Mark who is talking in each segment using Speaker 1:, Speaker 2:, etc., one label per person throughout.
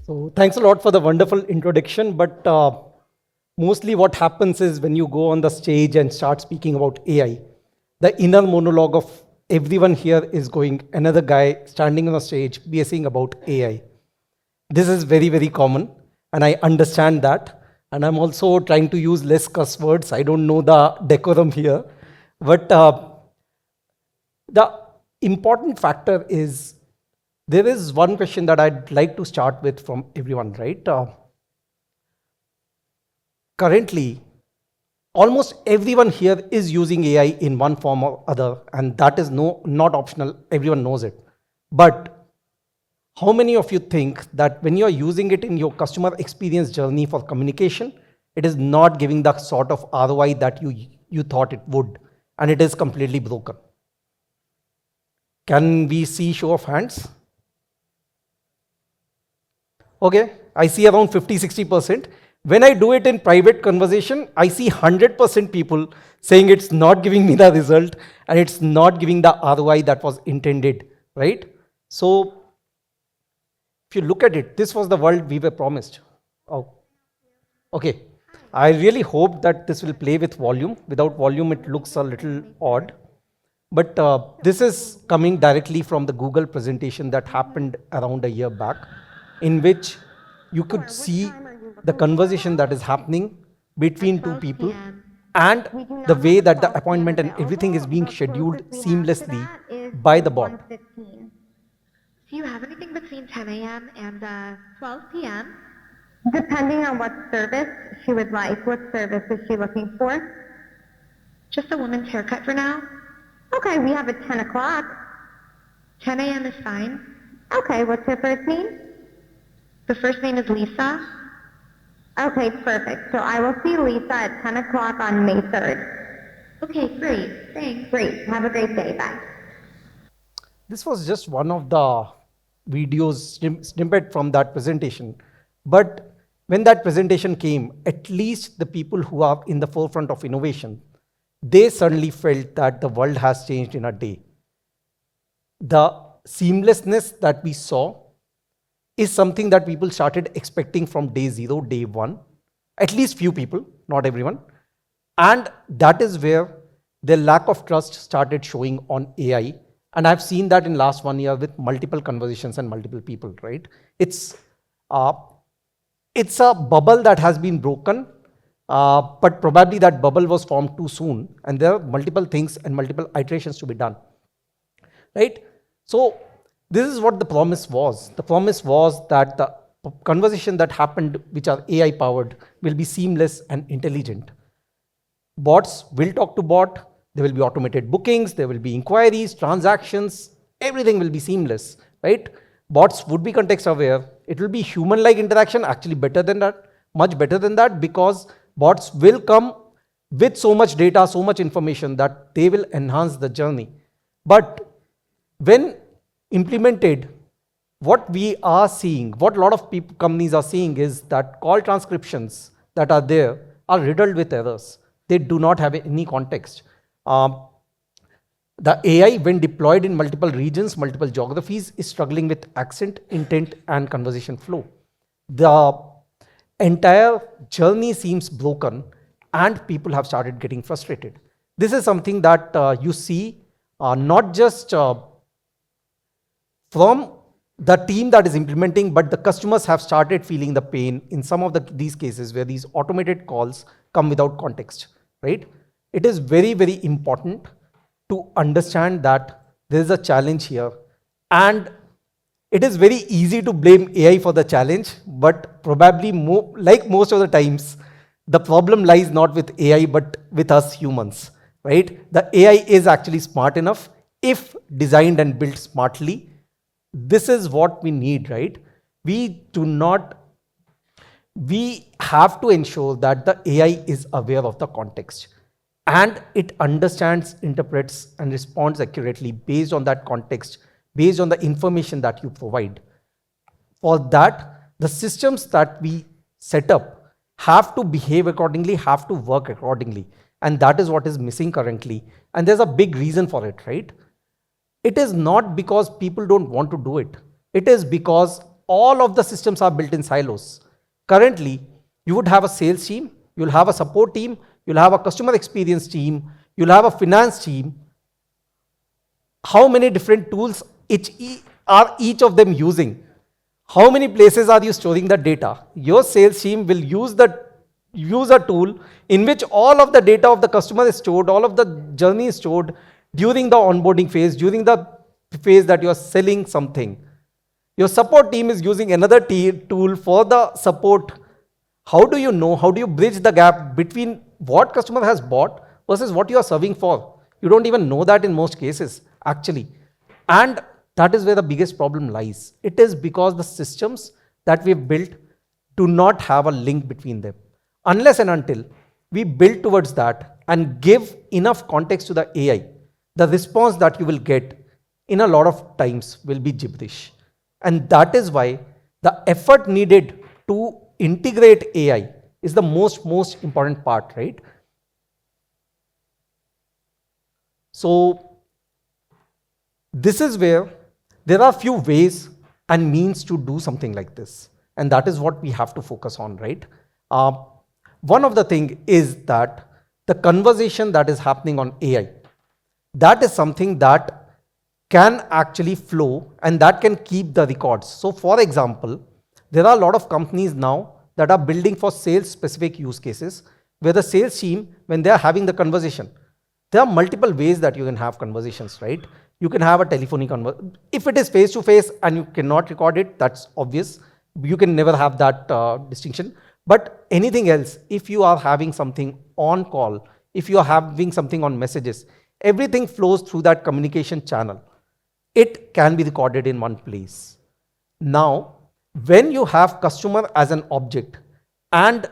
Speaker 1: So thanks a lot for the wonderful introduction. But mostly what happens is when you go on the stage and start speaking about AI, the inner monologue of everyone here is going, another guy standing on the stage BSing about AI. This is very, very common, and I understand that. And I'm also trying to use less cuss words. I don't know the decorum here. But the important factor is there is one question that I'd like to start with from everyone, right? Currently, almost everyone here is using AI in one form or other, and that is not optional. Everyone knows it. But how many of you think that when you are using it in your customer experience journey for communication, it is not giving the sort of ROI that you thought it would, and it is completely broken? Can we see show of hands? Okay, I see around 50-60%. When I do it in private conversation, I see 100% people saying it's not giving me the result and it's not giving the ROI that was intended, right? So if you look at it, this was the world we were promised. Oh, okay. I really hope that this will play with volume. Without volume, it looks a little odd. But this is coming directly from the Google presentation that happened around a year back, in which you could see the conversation that is happening between two people and the way that the appointment and everything is being scheduled seamlessly by the bot.
Speaker 2: Do you have anything between 10 a.m. and 12 p.m.? Depending on what service she would like. What service is she looking for? Just a woman's haircut for now. Okay, we have at 10 o'clock. 10 a.m. is fine. Okay, what's her first name? The first name is Lisa. Okay, perfect. So I will see Lisa at 10 o'clock on May 3rd. Okay, great. Thanks. Great. Have a great day. Bye.
Speaker 1: This was just one of the videos snippet from that presentation. But when that presentation came, at least the people who are in the forefront of innovation, they suddenly felt that the world has changed in a day. The seamlessness that we saw is something that people started expecting from day zero, day one, at least few people, not everyone. And that is where the lack of trust started showing on AI. And I've seen that in last 1 year with multiple conversations and multiple people, right? It's a bubble that has been broken, but probably that bubble was formed too soon. And there are multiple things and multiple iterations to be done, right? So this is what the promise was. The promise was that the conversation that happened, which are AI powered, will be seamless and intelligent. Bots will talk to bot. There will be automated bookings. There will be inquiries, transactions. Everything will be seamless, right? Bots would be context aware. It will be human-like interaction, actually better than that, much better than that, because bots will come with so much data, so much information that they will enhance the journey. But when implemented, what we are seeing, what a lot of companies are seeing is that call transcriptions that are there are riddled with errors. They do not have any context. The AI, when deployed in multiple regions, multiple geographies, is struggling with accent, intent, and conversation flow. The entire journey seems broken, and people have started getting frustrated. This is something that you see not just from the team that is implementing, but the customers have started feeling the pain in some of these cases where these automated calls come without context, right? It is very, very important to understand that there is a challenge here, and it is very easy to blame AI for the challenge, but probably like most of the times, the problem lies not with AI, but with us humans, right? The AI is actually smart enough if designed and built smartly. This is what we need, right? We have to ensure that the AI is aware of the context and it understands, interprets, and responds accurately based on that context, based on the information that you provide. For that, the systems that we set up have to behave accordingly, have to work accordingly. And that is what is missing currently. And there's a big reason for it, right? It is not because people don't want to do it. It is because all of the systems are built in silos. Currently, you would have a sales team, you'll have a support team, you'll have a customer experience team, you'll have a finance team. How many different tools are each of them using? How many places are you storing the data? Your sales team will use a tool in which all of the data of the customer is stored, all of the journey is stored during the onboarding phase, during the phase that you are selling something. Your support team is using another tool for the support. How do you know? How do you bridge the gap between what customer has bought versus what you are serving for? You don't even know that in most cases, actually. And that is where the biggest problem lies. It is because the systems that we've built do not have a link between them. Unless and until we build towards that and give enough context to the AI, the response that you will get in a lot of times will be gibberish. And that is why the effort needed to integrate AI is the most important part, right? So this is where there are few ways and means to do something like this. And that is what we have to focus on, right? One of the thing is that the conversation that is happening on AI, that is something that can actually flow and that can keep the records. So for example, there are a lot of companies now that are building for sales specific use cases where the sales team, when they are having the conversation, there are multiple ways that you can have conversations, right? You can have a telephonic conversation. If it is face to face and you cannot record it, that's obvious. You can never have that distinction. But anything else, if you are having something on call, if you are having something on messages, everything flows through that communication channel. It can be recorded in one place. Now, when you have customer as an object and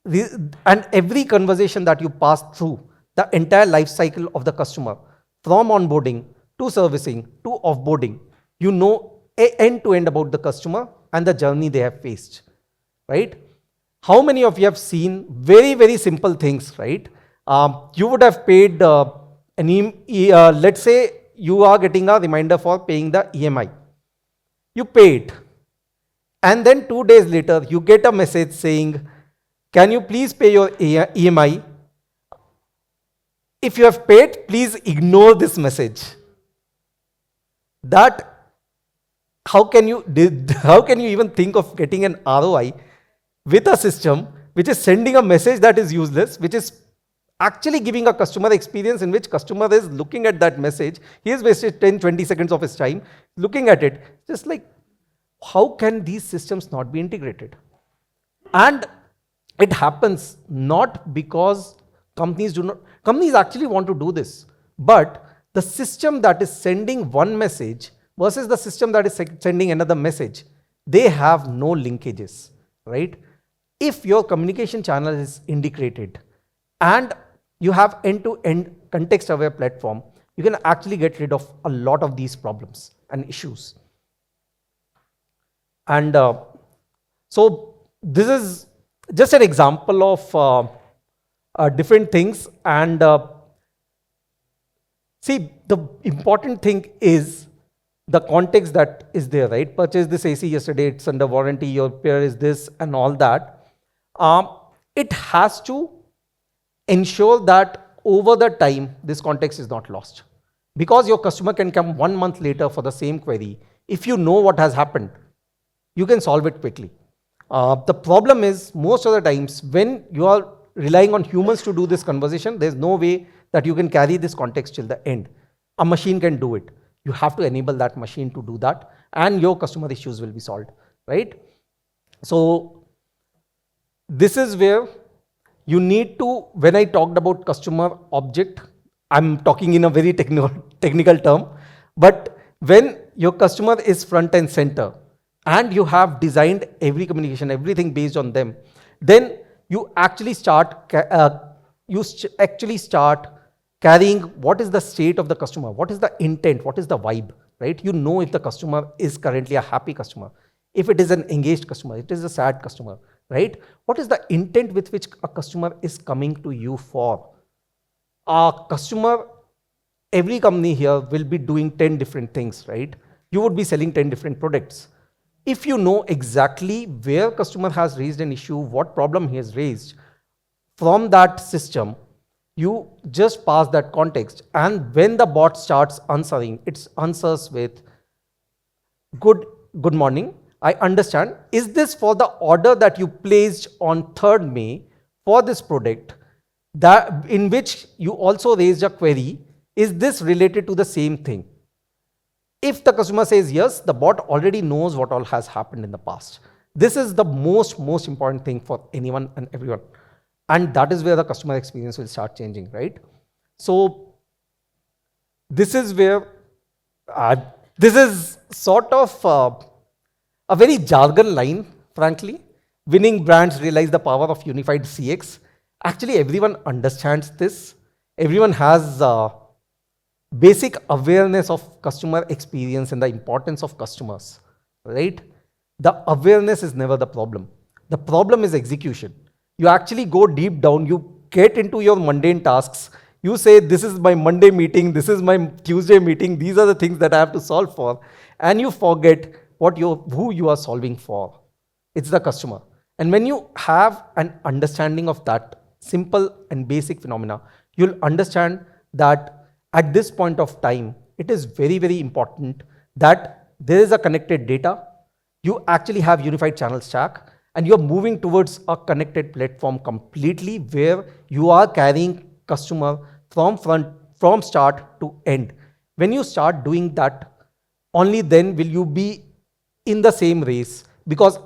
Speaker 1: every conversation that you pass through, the entire life cycle of the customer, from onboarding to servicing to offboarding, you know end to end about the customer and the journey they have faced, right? How many of you have seen very simple things, right? You would have paid let's say you are getting a reminder for paying the EMI. You paid. And then 2 days later, you get a message saying, can you please pay your EMI? If you have paid, please ignore this message. How can you even think of getting an ROI with a system which is sending a message that is useless, which is actually giving a customer experience in which customer is looking at that message. He has wasted 10-20 seconds of his time looking at it. Just like, how can these systems not be integrated? And it happens not because companies actually want to do this, but the system that is sending one message versus the system that is sending another message, they have no linkages, right? If your communication channel is integrated and you have end-to-end context-aware platform, you can actually get rid of a lot of these problems and issues. And so this is just an example of different things. And see, the important thing is the context that is there, right? Purchase this AC yesterday, it's under warranty, your pair is this and all that. It has to ensure that over the time, this context is not lost. Because your customer can come 1 month later for the same query. If you know what has happened, you can solve it quickly. The problem is, most of the times, when you are relying on humans to do this conversation, there's no way that you can carry this context till the end. A machine can do it. You have to enable that machine to do that, and your customer issues will be solved, right? So this is where you need to, when I talked about customer object, I'm talking in a very technical term, but when your customer is front and center and you have designed every communication, everything based on them, then you actually start carrying what is the state of the customer, what is the intent, what is the vibe, right? You know if the customer is currently a happy customer, if it is an engaged customer, it is a sad customer, right? What is the intent with which a customer is coming to you for? A customer, every company here will be doing 10 different things, right? You would be selling 10 different products. If you know exactly where customer has raised an issue, what problem he has raised, from that system, you just pass that context. And when the bot starts answering, it answers with good good morning. I understand. Is this for the order that you placed on 3rd May for this product, that in which you also raised a query? Is this related to the same thing? If the customer says yes, the bot already knows what all has happened in the past. This is the most important thing for anyone and everyone. And that is where the customer experience will start changing, right? So this is where uh, this is sort of a very jargon line, frankly. Winning brands realize the power of unified CX. Actually, everyone understands this. Everyone has basic awareness of customer experience and the importance of customers, right? The awareness is never the problem. The problem is execution. You actually go deep down, you get into your mundane tasks. You say, this is my Monday meeting, this is my Tuesday meeting, these are the things that I have to solve for. And you forget who you are solving for. It's the customer. And when you have an understanding of that simple and basic phenomena, you'll understand that at this point of time, it is very important that there is a connected data. You actually have unified channel stack, and you're moving towards a connected platform completely, where you are carrying customer from start to end. When you start doing that, only then will you be in the same race, because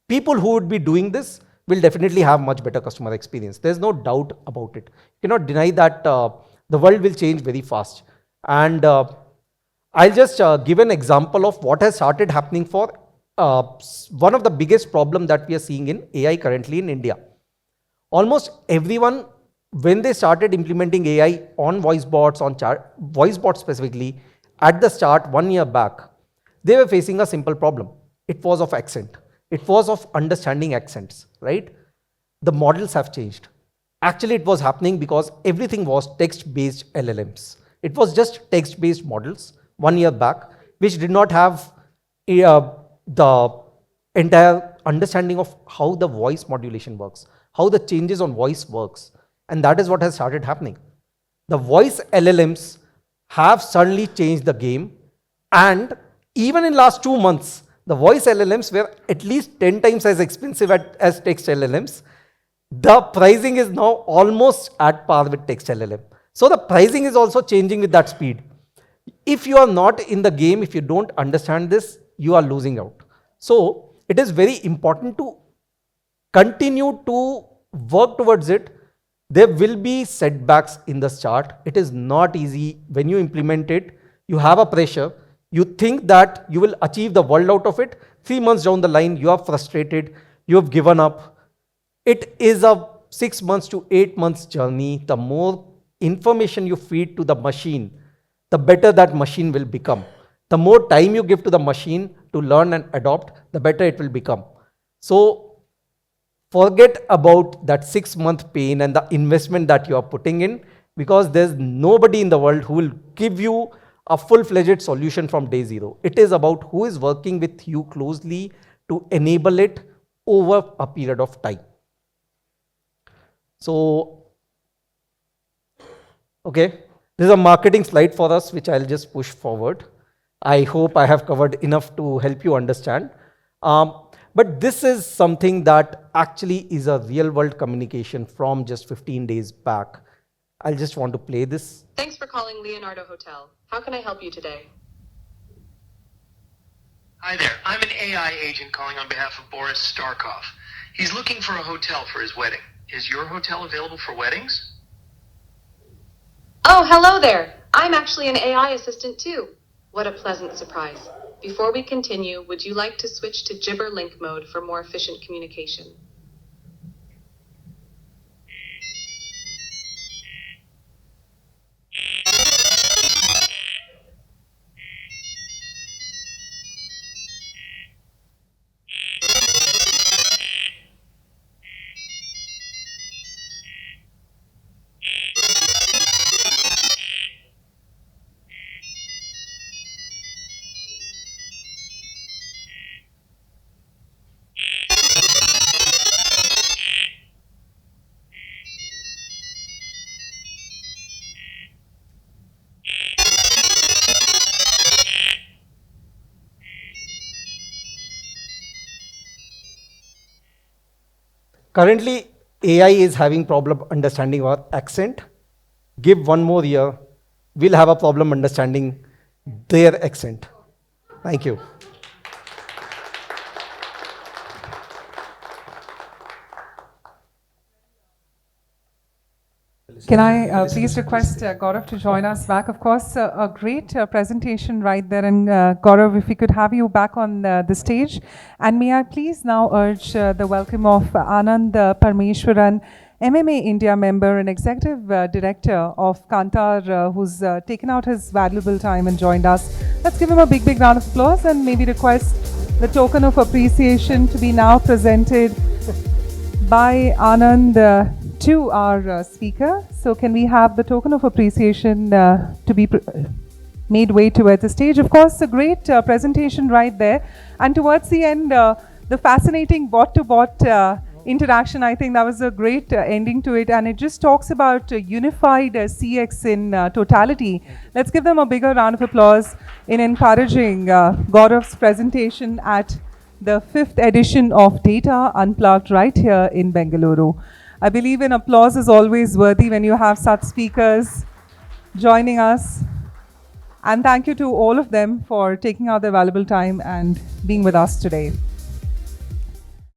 Speaker 1: people who would be doing this will definitely have much better customer experience. There's no doubt about it. You cannot deny that the world will change very fast. And I'll just give an example of what has started happening for one of the biggest problem that we are seeing in AI currently in India. Almost everyone, when they started implementing AI on voice bots, voice bots specifically, at the start 1 year back, they were facing a simple problem. It was of accent. It was of understanding accents, right? The models have changed. Actually, it was happening because everything was text-based LLMs. It was just text-based models 1 year back, which did not have the entire understanding of how the voice modulation works, how the changes on voice works. And that is what has started happening. The voice LLMs have suddenly changed the game. And even in last 2 months, the voice LLMs were at least 10 times as expensive as text LLMs. The pricing is now almost at par with text LLM. So the pricing is also changing with that speed. If you are not in the game, if you don't understand this, you are losing out. So it is very important to continue to work towards it. There will be setbacks in the start. It is not easy. When you implement it, you have a pressure. You think that you will achieve the world out of it. 3 months down the line, you are frustrated. You have given up. It is a 6 months to 8 months journey. The more information you feed to the machine, the better that machine will become. The more time you give to the machine to learn and adopt, the better it will become. So forget about that 6 month pain and the investment that you are putting in, because there's nobody in the world who will give you a full-fledged solution from day zero. It is about who is working with you closely to enable it over a period of time. So, okay, this is a marketing slide for us, which I'll just push forward. I hope I have covered enough to help you understand. But this is something that actually is a real world communication from just 15 days back. I'll just want to play this.
Speaker 3: Thanks for calling Leonardo Hotel. How can I help you today?
Speaker 4: Hi there. I'm an AI agent calling on behalf of Boris Starkov. He's looking for a hotel for his wedding. Is your hotel available for weddings?
Speaker 3: Oh, hello there. I'm actually an AI assistant too. What a pleasant surprise. Before we continue, would you like to switch to Gibber Link mode for more efficient communication?
Speaker 1: Currently, AI is having problem understanding our accent. Give 1 more year, we'll have a problem understanding their accent. Thank you.
Speaker 5: Can I please request Gaurav to join us back? Of course, a great presentation right there. And Gaurav, if we could have you back on the stage. And may I please now urge the welcome of Anand Parmeshwaran, MMA India member and executive director of Kantar, who's taken out his valuable time and joined us. Let's give him a big, big round of applause and maybe request the token of appreciation to be now presented by Anand to our speaker. So can we have the token of appreciation to be made way towards the stage? Of course, a great presentation right there. And towards the end, the fascinating bot-to-bot interaction, I think that was a great ending to it. And it just talks about unified CX in totality. Let's give them a bigger round of applause in encouraging Gaurav's presentation at the 5th edition of Data Unplugged right here in Bengaluru. I believe in applause is always worthy when you have such speakers joining us. And thank you to all of them for taking out their valuable time and being with us today.